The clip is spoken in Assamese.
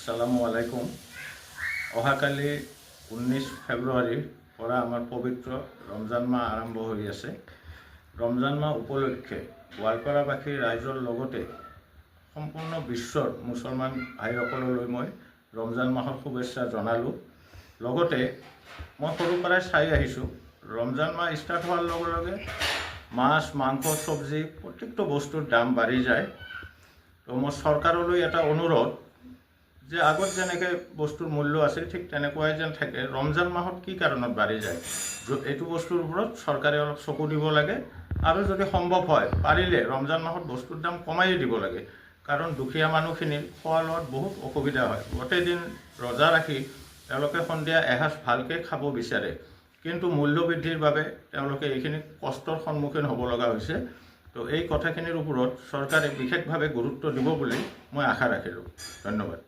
আসসালামু আলাইকুম। অহাকালি 19 ফেব্ৰুৱাৰীৰ পৰা আমাৰ পবিত্ৰ ৰমজান মাহ আৰম্ভ হৈ আছে। ৰমজান মাহ উপলক্ষে গোৱালপাৰাবাসী ৰাইজৰ লগতে সম্পূৰ্ণ বিশ্বৰ মুছলমান ভাইসকললৈ মই ৰমজান মাহৰ শুভেচ্ছা জনালোঁ। লগতে মই সৰুৰ পৰাই চাই আহিছোঁ, ৰমজান মাহ ষ্টাৰ্ট হোৱাৰ লগে লগে মাছ, মাংস, চব্জি প্ৰত্যেকটো বস্তুৰ দাম বাঢ়ি যায়। তো মোৰ চৰকাৰলৈ এটা অনুৰোধ যে আগত যেনেকৈ বস্তুৰ মূল্য আছিল ঠিক তেনেকুৱাই যেন থাকে। ৰমজান মাহত কি কাৰণত বাঢ়ি যায়, এইটো বস্তুৰ ওপৰত চৰকাৰে অলপ চকু দিব লাগে। আৰু যদি সম্ভৱ হয় পাৰিলে ৰমজান মাহত বস্তুৰ দাম কমাই দিব লাগে, কাৰণ দুখীয়া মানুহখিনিৰ খোৱা লোৱাত বহুত অসুবিধা হয়। গোটেই দিন ৰোজা ৰাখি তেওঁলোকে সন্ধিয়া এসাঁজ ভালকৈ খাব বিচাৰে, কিন্তু মূল্য বৃদ্ধিৰ বাবে তেওঁলোকে এইখিনি কষ্টৰ সন্মুখীন হ'ব লগা হৈছে। তো এই কথাখিনিৰ ওপৰত চৰকাৰে বিশেষভাৱে গুৰুত্ব দিব বুলি মই আশা ৰাখিলোঁ। ধন্যবাদ।